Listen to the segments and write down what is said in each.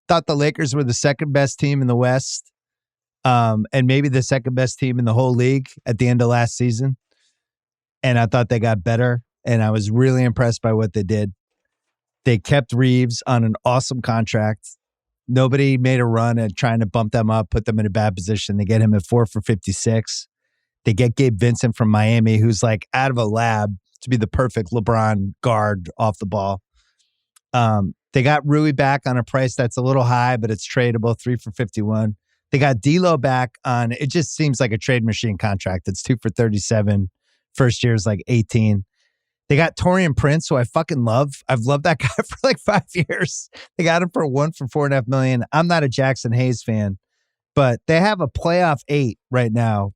thought the Lakers were the second best team in the West, and maybe the second best team in the whole league at the end of last season. And I thought they got better, and I was really impressed by what they did. They kept Reeves on an awesome contract. Nobody made a run at trying to bump them up, put them in a bad position. They get him at 4 for 56. They get Gabe Vincent from Miami, who's like out of a lab to be the perfect LeBron guard off the ball. They got Rui back on a price that's a little high, but it's tradable, 3 for 51. They got D'Lo back on, it just seems like a trade machine contract. It's 2 for 37. First year is like 18. They got Taurean Prince, who I fucking love. I've loved that guy for like 5 years. They got him for 1 for $4.5 million. I'm not a Jackson Hayes fan, but they have a playoff 8 right now.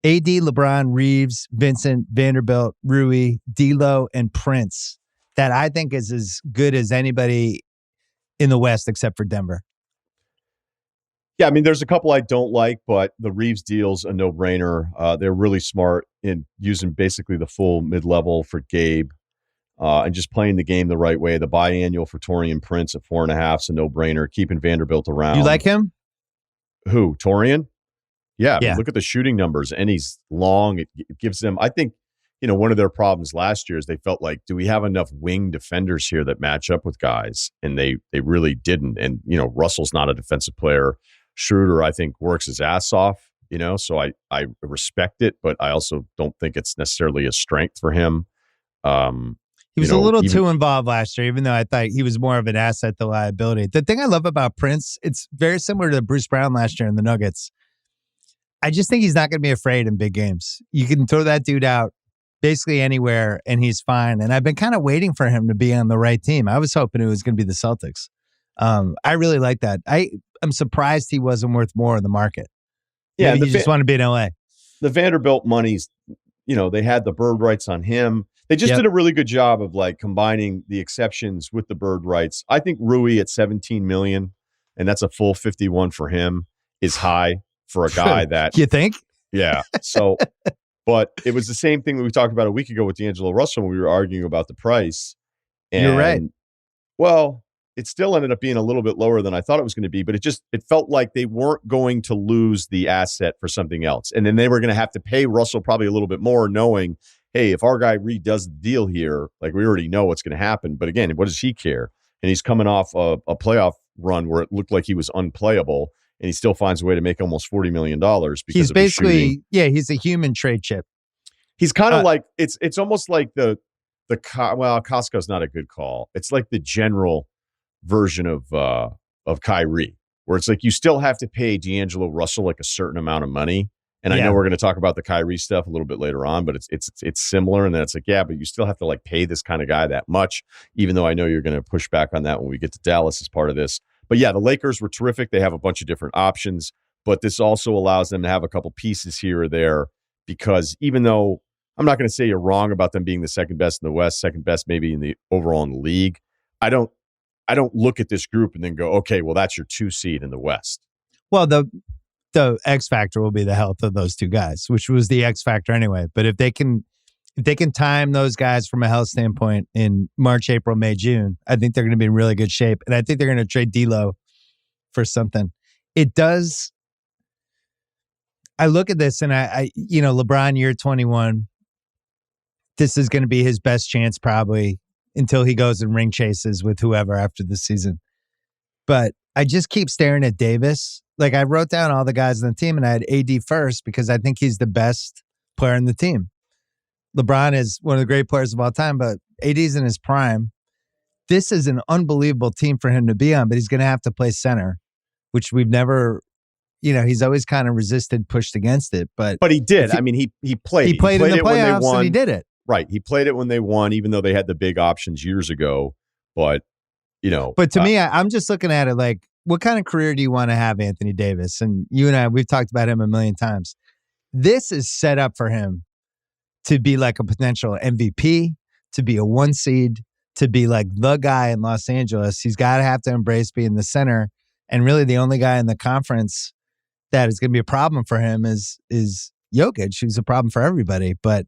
AD, LeBron, Reeves, Vincent, Vanderbilt, Rui, D'Lo, and Prince. That I think is as good as anybody in the West except for Denver. Yeah, I mean, there's a couple I don't like, but the Reeves deal's a no-brainer. They're really smart in using basically the full mid-level for Gabe and just playing the game the right way. The biannual for Taurean Prince at 4.5 is a no-brainer. Keeping Vanderbilt around. You like him? Who? Taurean? Yeah. I mean, Yeah. look at the shooting numbers, and he's long. It gives them, I think, one of their problems last year is they felt like, do we have enough wing defenders here that match up with guys? And they really didn't. And, Russell's not a defensive player. Schroeder, I think, works his ass off, so I respect it, but I also don't think it's necessarily a strength for him. He was a little too involved last year, even though I thought he was more of an asset to liability. The thing I love about Prince, it's very similar to Bruce Brown last year in the Nuggets. I just think he's not going to be afraid in big games. You can throw that dude out basically anywhere, and he's fine. And I've been kind of waiting for him to be on the right team. I was hoping it was going to be the Celtics. I really like that. I'm surprised he wasn't worth more in the market. Yeah, Maybe he just wanted to be in LA. The Vanderbilt monies, they had the bird rights on him. They just did a really good job of like combining the exceptions with the bird rights. I think Rui at $17 million, and that's a full 51 for him, is high for a guy that you think. Yeah. So, but it was the same thing that we talked about a week ago with D'Angelo Russell when we were arguing about the price. And, you're right. Well, it still ended up being a little bit lower than I thought it was going to be, but it felt like they weren't going to lose the asset for something else. And then they were going to have to pay Russell probably a little bit more, knowing, hey, if our guy redoes the deal here, like we already know what's going to happen. But again, what does he care? And he's coming off a playoff run where it looked like he was unplayable, and he still finds a way to make almost $40 million because he's of his shooting. basically, he's a human trade chip. He's kind of like, it's almost like Costco's not a good call. It's like the general version of Kyrie, where it's like you still have to pay D'Angelo Russell like a certain amount of money. And I know we're going to talk about the Kyrie stuff a little bit later on, but it's similar. And then it's like, yeah, but you still have to like pay this kind of guy that much, even though I know you're going to push back on that when we get to Dallas as part of this. But yeah, the Lakers were terrific. They have a bunch of different options, but this also allows them to have a couple pieces here or there, because even though I'm not going to say you're wrong about them being the second best in the West, second best maybe in the overall in the league, I don't look at this group and then go, okay, well, that's your 2 seed in the West. Well, the X factor will be the health of those two guys, which was the X factor anyway. But if they can time those guys from a health standpoint in March, April, May, June, I think they're going to be in really good shape. And I think they're going to trade D'Lo for something. It does. I look at this and I LeBron year 21, this is going to be his best chance probably until he goes and ring chases with whoever after the season. But I just keep staring at Davis. Like, I wrote down all the guys on the team and I had AD first because I think he's the best player in the team. LeBron is one of the great players of all time, but AD's in his prime. This is an unbelievable team for him to be on, but he's going to have to play center, which we've never, he's always kind of resisted, pushed against it. But he did. I mean, he played. He played in the playoffs and he did it. Right. He played it when they won, even though they had the big options years ago. But, But to me, I'm just looking at it like, what kind of career do you want to have, Anthony Davis? And you and I, we've talked about him a million times. This is set up for him to be like a potential MVP, to be a 1 seed, to be like the guy in Los Angeles. He's got to have to embrace being the center. And really the only guy in the conference that is going to be a problem for him is Jokic, who's a problem for everybody. But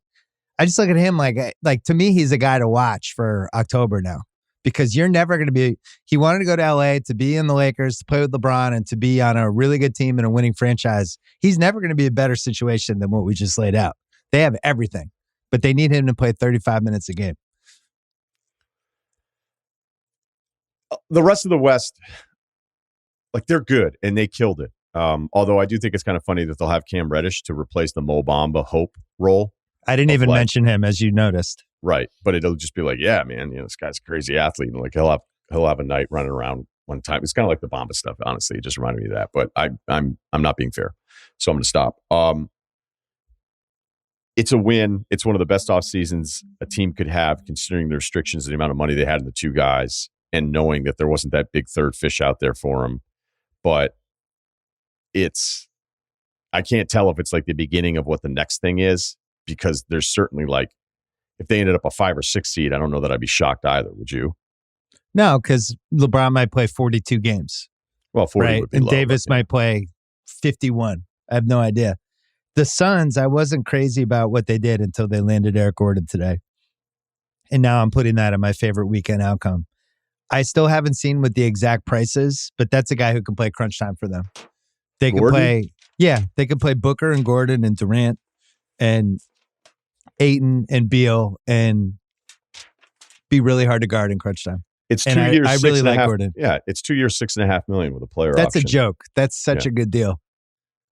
I just look at him like to me, he's a guy to watch for October now, because you're never going to be. He wanted to go to LA to be in the Lakers, to play with LeBron, and to be on a really good team and a winning franchise. He's never going to be a better situation than what we just laid out. They have everything, but they need him to play 35 minutes a game. The rest of the West, like, they're good and they killed it. Although I do think it's kind of funny that they'll have Cam Reddish to replace the Mo Bamba Hope role. I didn't even mention him, as you noticed. Right. But it'll just be like, yeah, man, this guy's a crazy athlete. And like he'll have a night running around one time. It's kind of like the Bamba stuff, honestly. It just reminded me of that. But I'm not being fair. So I'm gonna stop. It's a win. It's one of the best off seasons a team could have, considering the restrictions and the amount of money they had in the two guys, and knowing that there wasn't that big third fish out there for them. But I can't tell if it's like the beginning of what the next thing is, because there's certainly, like, if they ended up a 5 or 6 seed, I don't know that I'd be shocked either. Would you? No, because LeBron might play 42 games. Well, 40 would be and low, Davis might play 51. I have no idea. The Suns, I wasn't crazy about what they did until they landed Eric Gordon today. And now I'm putting that in my favorite weekend outcome. I still haven't seen what the exact price is, but that's a guy who can play crunch time for them. They can play, they can play Booker and Gordon and Durant and Ayton and Beal and be really hard to guard in crunch time. It's 2 years. I really like Gordon. Yeah, it's 2 years, $6.5 million with a player That's option. a joke. That's such a good deal.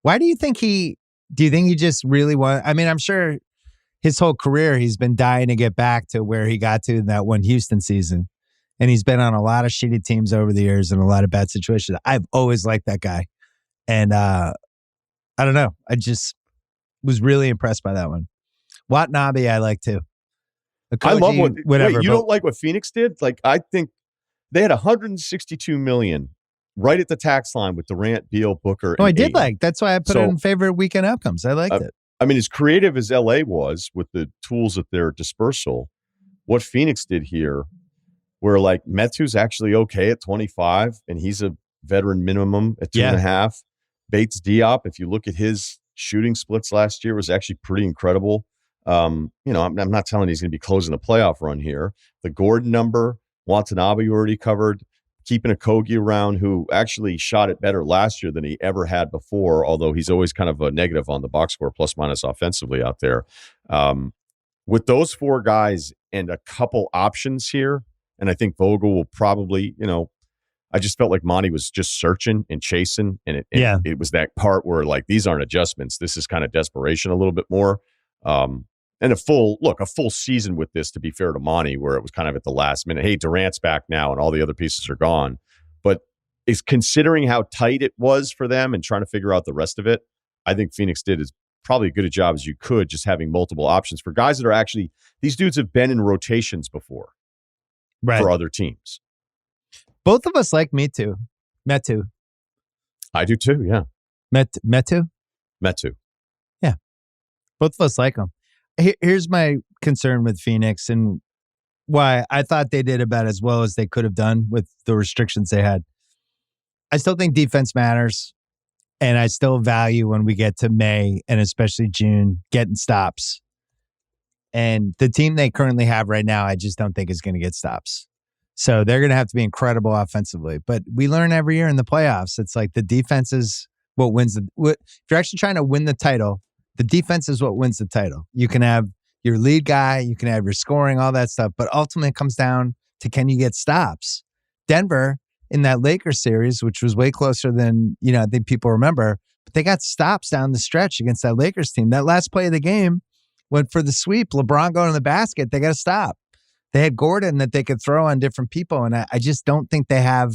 Why do you think do you think he just really I mean, I'm sure his whole career he's been dying to get back to where he got to in that one Houston season. And he's been on a lot of shitty teams over the years and a lot of bad situations. I've always liked that guy. And I don't know. I just was really impressed by that one. Watanabe, I like too. I love whatever. Wait, you don't like what Phoenix did? Like, I think they had $162 million right at the tax line with Durant, Beal, Booker. I did like. That's why I put it in favorite weekend outcomes. I liked it. I mean, as creative as LA was with the tools at their dispersal, what Phoenix did here, where like Metu's actually okay at 25, and he's a veteran minimum at 2.5. Bates Diop, if you look at his shooting splits last year, was actually pretty incredible. I'm not telling you he's going to be closing the playoff run here. The Gordon number, Watanabe you already covered. Keeping a Kogi around, who actually shot it better last year than he ever had before, although he's always kind of a negative on the box score, plus minus offensively out there. With those 4 guys and a couple options here, and I think Vogel will probably, I just felt like Monty was just searching and chasing, and it was that part where, like, these aren't adjustments. This is kind of desperation a little bit more. And a full season with this, to be fair to Monty, where it was kind of at the last minute. Hey, Durant's back now and all the other pieces are gone. But is considering how tight it was for them and trying to figure out the rest of it, I think Phoenix did as probably good a job as you could, just having multiple options for guys that are actually, these dudes have been in rotations before for other teams. Both of us like Metu. I do too, yeah. Metu? Yeah. Both of us like him. Here's my concern with Phoenix and why I thought they did about as well as they could have done with the restrictions they had. I still think defense matters, and I still value when we get to May and especially June getting stops. And the team they currently have right now, I just don't think is going to get stops. So they're going to have to be incredible offensively. But we learn every year in the playoffs, it's like the defense is what wins. If you're actually trying to win the title, the defense is what wins the title. You can have your lead guy, you can have your scoring, all that stuff, but ultimately it comes down to, can you get stops? Denver in that Lakers series, which was way closer than, I think people remember, but they got stops down the stretch against that Lakers team. That last play of the game went for the sweep. LeBron going to the basket, they got to stop. They had Gordon that they could throw on different people, and I just don't think they have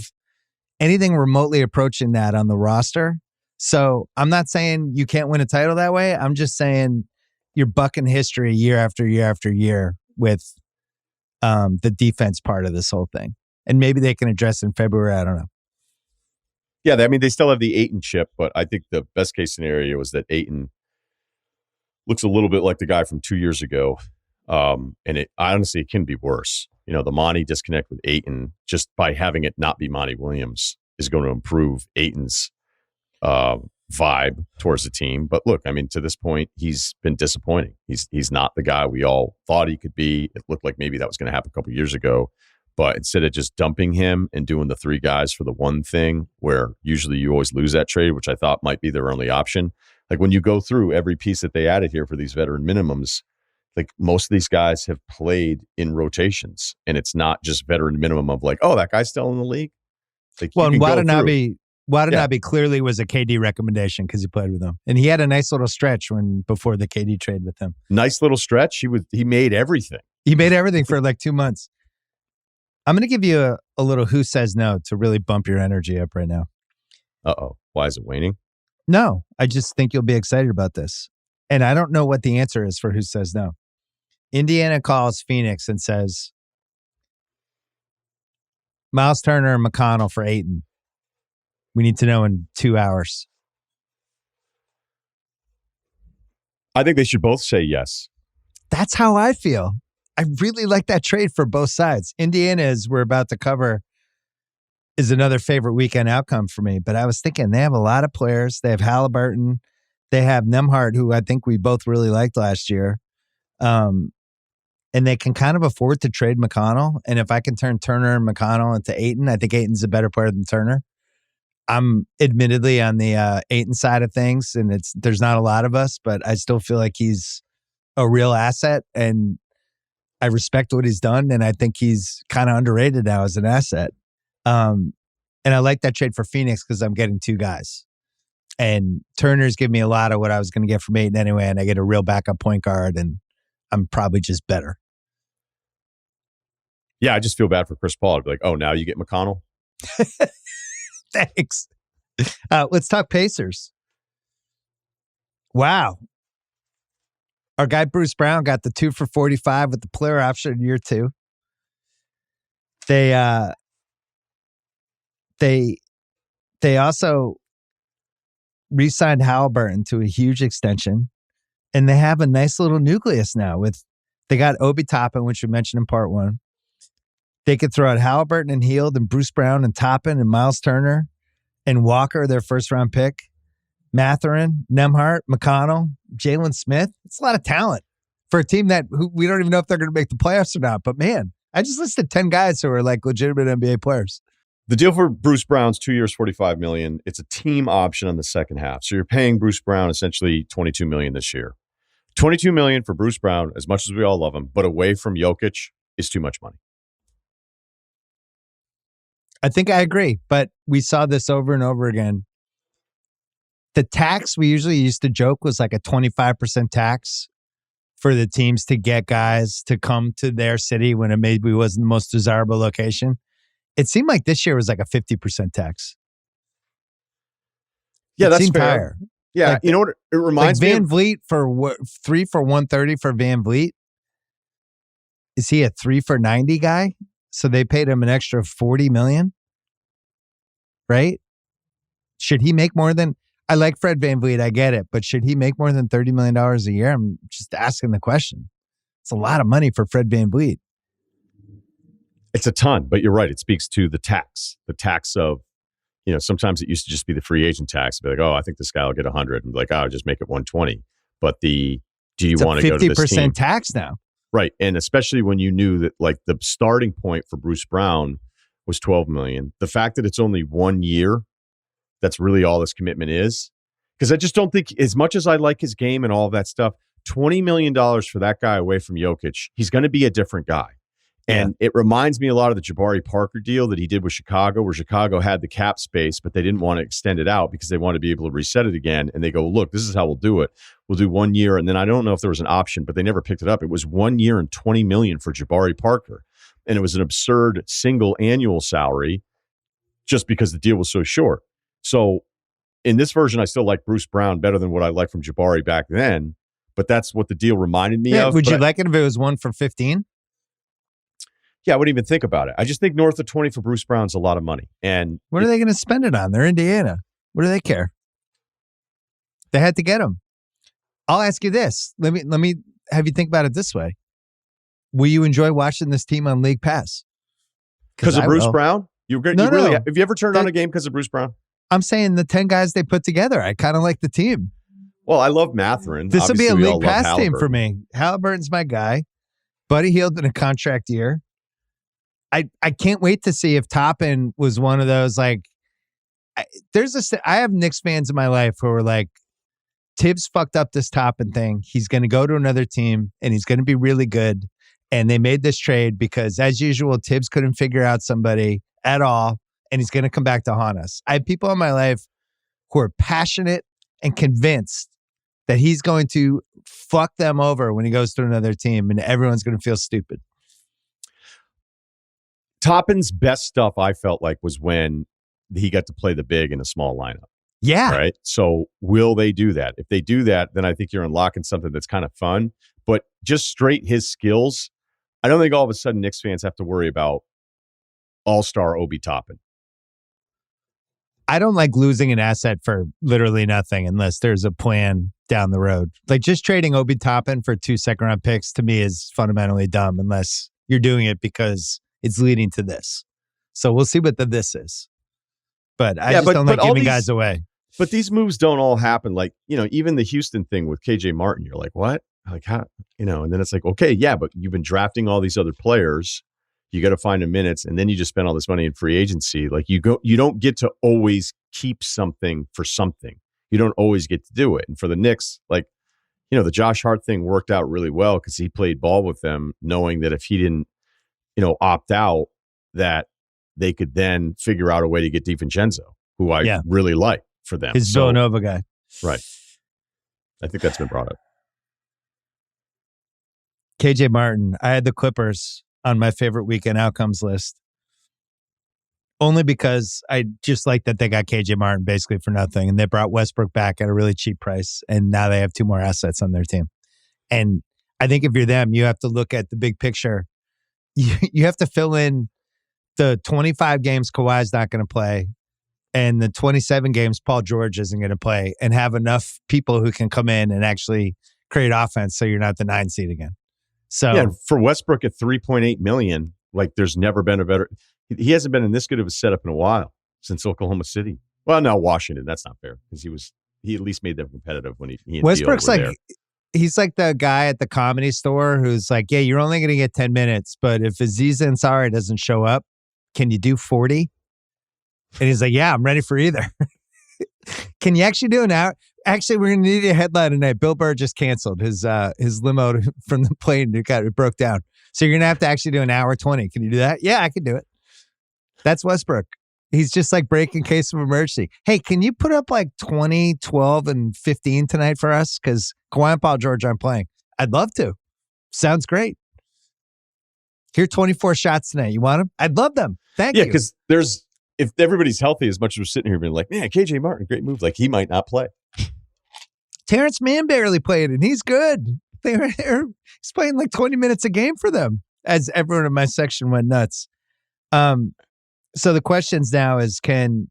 anything remotely approaching that on the roster. So I'm not saying you can't win a title that way. I'm just saying you're bucking history year after year after year with the defense part of this whole thing. And maybe they can address in February. I don't know. Yeah, I mean, they still have the Ayton chip, but I think the best case scenario is that Ayton looks a little bit like the guy from 2 years ago. And honestly, it can be worse. The Monty disconnect with Ayton, just by having it not be Monty Williams, is going to improve Ayton's vibe towards the team. But look, I mean, to this point, he's been disappointing. He's not the guy we all thought he could be. It looked like maybe that was going to happen a couple years ago, But instead of just dumping him and doing the 3 guys for the one thing, where usually you always lose that trade, which I thought might be their only option. Like when you go through every piece that they added here for these veteran minimums, like most of these guys have played in rotations, and it's not just veteran minimum of like, oh, that guy's still in the league. Like, well, and Watanabe clearly was a KD recommendation because he played with him, and he had a nice little stretch before the KD trade with him. Nice little stretch. He made everything. He made everything for like 2 months. I'm going to give you a little who says no to really bump your energy up right now. Uh-oh. Why is it waning? No, I just think you'll be excited about this. And I don't know what the answer is for who says no. Indiana calls Phoenix and says, Miles Turner and McConnell for Ayton. We need to know in 2 hours. I think they should both say yes. That's how I feel. I really like that trade for both sides. Indiana, as we're about to cover, is another favorite weekend outcome for me. But I was thinking they have a lot of players. They have Halliburton. They have Nembhard, who I think we both really liked last year. And they can kind of afford to trade McConnell. And if I can turn Turner and McConnell into Ayton, I think Ayton's a better player than Turner. I'm admittedly on the Ayton side of things, and there's not a lot of us, but I still feel like he's a real asset, and I respect what he's done, and I think he's kind of underrated now as an asset. And I like that trade for Phoenix because I'm getting 2 guys. And Turner's giving me a lot of what I was going to get from Ayton anyway, and I get a real backup point guard, and I'm probably just better. Yeah, I just feel bad for Chris Paul. I'd be like, oh, now you get McConnell? Thanks. Let's talk Pacers. Wow. Our guy Bruce Brown got the 2 for 45 with the player option in year 2. They also re-signed Halliburton to a huge extension, and they have a nice little nucleus now. They got Obi Toppin, which we mentioned in part 1. They could throw out Halliburton and Hield and Bruce Brown and Toppin and Miles Turner and Walker, their first-round pick, Mathurin, Nembhard, McConnell, Jalen Smith. It's a lot of talent for a team who we don't even know if they're going to make the playoffs or not. But man, I just listed 10 guys who are like legitimate NBA players. The deal for Bruce Brown's 2 years, $45 million. It's a team option on the second half. So you're paying Bruce Brown essentially $22 million this year. $22 million for Bruce Brown, as much as we all love him, but away from Jokic is too much money. I think I agree, but we saw this over and over again. The tax we usually used to joke was like a 25% tax for the teams to get guys to come to their city when it maybe wasn't the most desirable location. It seemed like this year was like a 50% tax. Yeah, it that's seemed fair. higher. Yeah, like, you know what? It reminds like me Van Vliet for 3 for 130 for Van Vliet. Is he a 3 for 90 guy? So they paid him an extra $40 million, right? Should he make more than? I like Fred Van Vliet, I get it, but should he make more than $30 million a year? I'm just asking the question. It's a lot of money for Fred Van Vliet. It's a ton, but you're right. It speaks to the tax of, sometimes it used to just be the free agent tax. Be like, oh, I think this guy will get 100, and be like, oh, I'll just make it 120. But do you want to go to this team? 50% tax now, right? And especially when you knew that like the starting point for Bruce Brown was $12 million. The fact that it's only 1 year. That's really all this commitment is. Because I just don't think, as much as I like his game and all of that stuff, $20 million for that guy away from Jokic, he's going to be a different guy. And it reminds me a lot of the Jabari Parker deal that he did with Chicago, where Chicago had the cap space, but they didn't want to extend it out because they wanted to be able to reset it again. And they go, look, this is how we'll do it. We'll do 1 year. And then I don't know if there was an option, but they never picked it up. It was 1 year and $20 million for Jabari Parker. And it was an absurd single annual salary just because the deal was so short. So in this version, I still like Bruce Brown better than what I liked from Jabari back then, but that's what the deal reminded me of. Would you like it if it was 1 for 15? Yeah, I wouldn't even think about it. I just think north of 20 for Bruce Brown's a lot of money. And what are they going to spend it on? They're Indiana. What do they care? They had to get him. I'll ask you this. Let me have you think about it this way. Will you enjoy watching this team on League Pass? Because of Bruce Brown? Have you ever turned on a game because of Bruce Brown? I'm saying the 10 guys they put together. I kind of like the team. Well, I love Mathurin. This will be a League Pass team for me. Halliburton's my guy. Buddy Hield in a contract year. I can't wait to see if Toppin was one of those like. I have Knicks fans in my life who are like, Tibbs fucked up this Toppin thing. He's going to go to another team and he's going to be really good. And they made this trade because, as usual, Tibbs couldn't figure out somebody at all, and he's going to come back to haunt us. I have people in my life who are passionate and convinced that he's going to fuck them over when he goes to another team, and everyone's going to feel stupid. Toppin's best stuff, I felt like, was when he got to play the big in a small lineup. Yeah. Right. So will they do that? If they do that, then I think you're unlocking something that's kind of fun. But just straight his skills, I don't think all of a sudden Knicks fans have to worry about all-star Obi Toppin. I don't like losing an asset for literally nothing unless there's a plan down the road. Like just trading Obi Toppin for 2 second-round picks to me is fundamentally dumb unless you're doing it because it's leading to this. So we'll see what this is. But I just don't like giving guys away. But these moves don't all happen. Like, even the Houston thing with KJ Martin, you're like, what? Like, how? And then it's like, okay, yeah, but you've been drafting all these other players. You got to find the minutes. And then you just spend all this money in free agency. Like you don't get to always keep something for something. You don't always get to do it. And for the Knicks, like, the Josh Hart thing worked out really well because he played ball with them, knowing that if he didn't, opt out, that they could then figure out a way to get DiVincenzo, who I really like for them. His Villanova guy. Right. I think that's been brought up. KJ Martin. I had the Clippers on my favorite weekend outcomes list. Only because I just like that they got KJ Martin basically for nothing. And they brought Westbrook back at a really cheap price. And now they have 2 more assets on their team. And I think if you're them, you have to look at the big picture. You have to fill in the 25 games Kawhi's not going to play and the 27 games Paul George isn't going to play and have enough people who can come in and actually create offense so you're not the 9 seed again. So yeah, for Westbrook at $3.8 million, like there's never been a better. He hasn't been in this good of a setup in a while since Oklahoma City. Well, no, Washington. That's not fair because he at least made them competitive when he and Westbrook's Theo were like there. He's like the guy at the Comedy Store who's like, yeah, you're only going to get 10 minutes, but if Aziz Ansari doesn't show up, can you do 40? And he's like, yeah, I'm ready for either. Can you actually do an hour? Actually, we're going to need a headline tonight. Bill Burr just canceled his limo from the plane. It broke down. So you're going to have to actually do an hour 20. Can you do that? Yeah, I can do it. That's Westbrook. He's just like breaking case of emergency. Hey, can you put up like 20, 12, and 15 tonight for us? Because Kawhi and Paul George aren't playing. I'd love to. Sounds great. Here, 24 shots tonight. You want them? I'd love them. Thank you. Yeah, because if everybody's healthy, as much as we're sitting here being like, man, KJ Martin, great move. Like he might not play. Terrence Mann barely played, and he's good. He's playing like 20 minutes a game for them, as everyone in my section went nuts. So the questions now is, can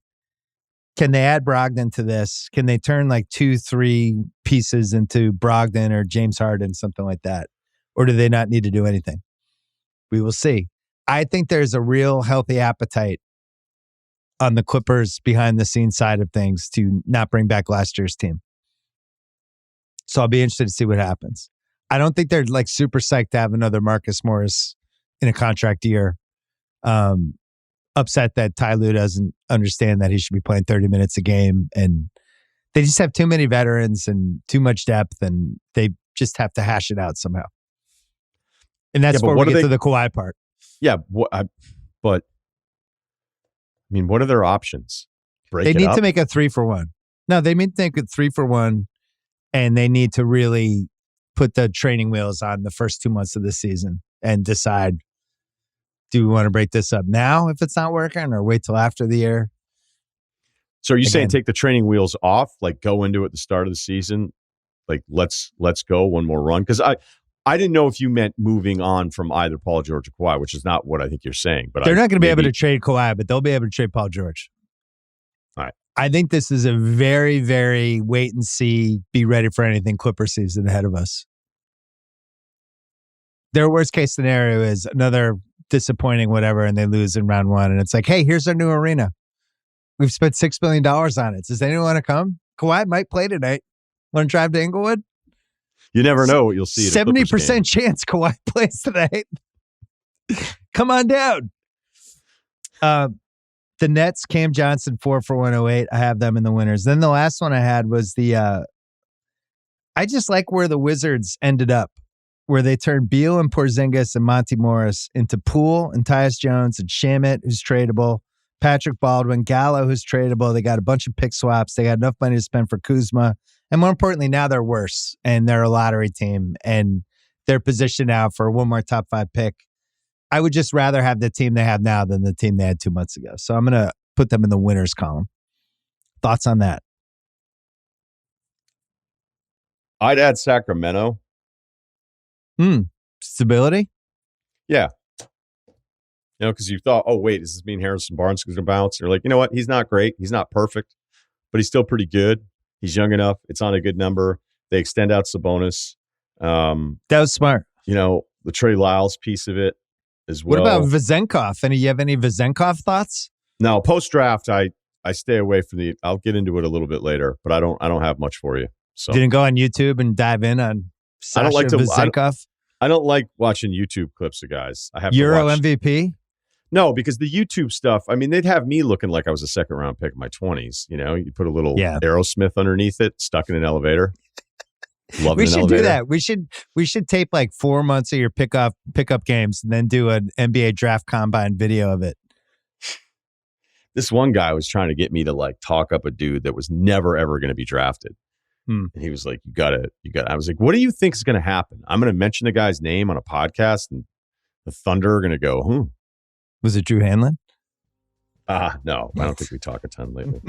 they add Brogdon to this? Can they turn like 2-3 pieces into Brogdon or James Harden, something like that? Or do they not need to do anything? We will see. I think there's a real healthy appetite on the Clippers behind the scenes side of things to not bring back last year's team. So I'll be interested to see what happens. I don't think they're like super psyched to have another Marcus Morris in a contract year. Upset that Ty Lue doesn't understand that he should be playing 30 minutes a game, and they just have too many veterans and too much depth, and they just have to hash it out somehow. And that's where we get to the Kawhi part. Yeah, but I mean, what are their options? They need to make a 3-for-1. No, they need to make a 3-for-1, and they need to really put the training wheels on the first 2 months of the season and decide, do we want to break this up now if it's not working, or wait till after the year? So are you saying take the training wheels off, like go into it at the start of the season, like let's go one more run? Because I didn't know if you meant moving on from either Paul George or Kawhi, which is not what I think you're saying. But they're not going to be able to trade Kawhi, but they'll be able to trade Paul George. All right. I think this is a very, very wait and see, be ready for anything Clipper season ahead of us. Their worst case scenario is another disappointing whatever, and they lose in round 1. And it's like, hey, here's our new arena. We've spent $6 billion on it. Does anyone want to come? Kawhi might play tonight. Want to drive to Inglewood? You never know what you'll see. 70% chance Kawhi plays tonight. Come on down. The Nets, Cam Johnson, 4 for 108. I have them in the winners. Then the last one I had was I just like where the Wizards ended up, where they turned Beal and Porzingis and Monty Morris into Poole and Tyus Jones and Shamet, who's tradable, Patrick Baldwin, Gallo, who's tradable. They got a bunch of pick swaps. They got enough money to spend for Kuzma. And more importantly, now they're worse, and they're a lottery team, and they're positioned now for one more top 5 pick. I would just rather have the team they have now than the team they had 2 months ago. So I'm going to put them in the winners column. Thoughts on that? I'd add Sacramento. Stability? Yeah. Because you thought, oh, wait, does this mean Harrison Barnes is going to bounce? You're like, you know what? He's not great. He's not perfect, but he's still pretty good. He's young enough. It's on a good number. They extend out Sabonis. That was smart. The Trey Lyles piece of it as well. What about Vezenkov? You have any Vezenkov thoughts? No, post-draft, I stay away from I'll get into it a little bit later, but I don't have much for you. So didn't go on YouTube and dive in on Sasha Vezenkov? I don't like watching YouTube clips of guys. I have Euro MVP? No, because the YouTube stuff, they'd have me looking like I was a second-round pick in my 20s. You put a little Aerosmith underneath it, stuck in an elevator. We should do that. We should tape like 4 months of your pickup games and then do an NBA draft combine video of it. This one guy was trying to get me to like talk up a dude that was never ever going to be drafted. And he was like, you got to. I was like, what do you think is going to happen? I'm going to mention the guy's name on a podcast and the Thunder are going to go, Was it Drew Hanlon? No, I don't think we talk a ton lately.